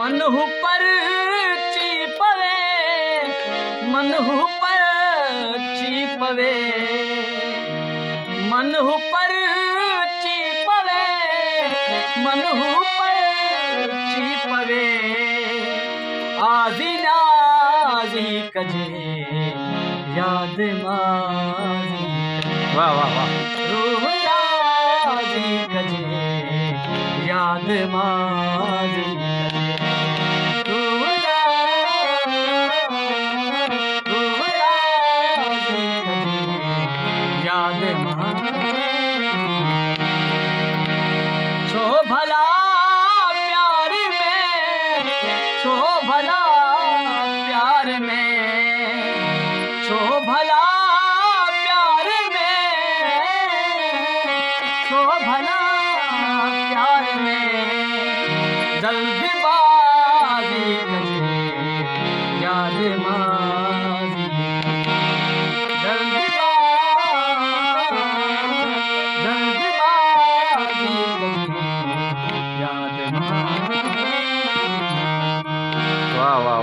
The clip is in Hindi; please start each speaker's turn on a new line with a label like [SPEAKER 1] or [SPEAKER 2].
[SPEAKER 1] मनहु पर चीपवे, मनहु पर चीपवे, मनहु पर चीपवे, मनहु पर चीपवे, आजी नाजी कजे याद माजी। वाह वाह वाह। रूह राजी कजे याद माजी, रूह राजी कजे याद माजी। छो भला प्यार में, छो भला प्यार में, छो भला प्यार में, छो भला प्यार में, जल्दबाजी कजे याद माजी, जल्दबाजी कजे याद माजी। वाह वाह।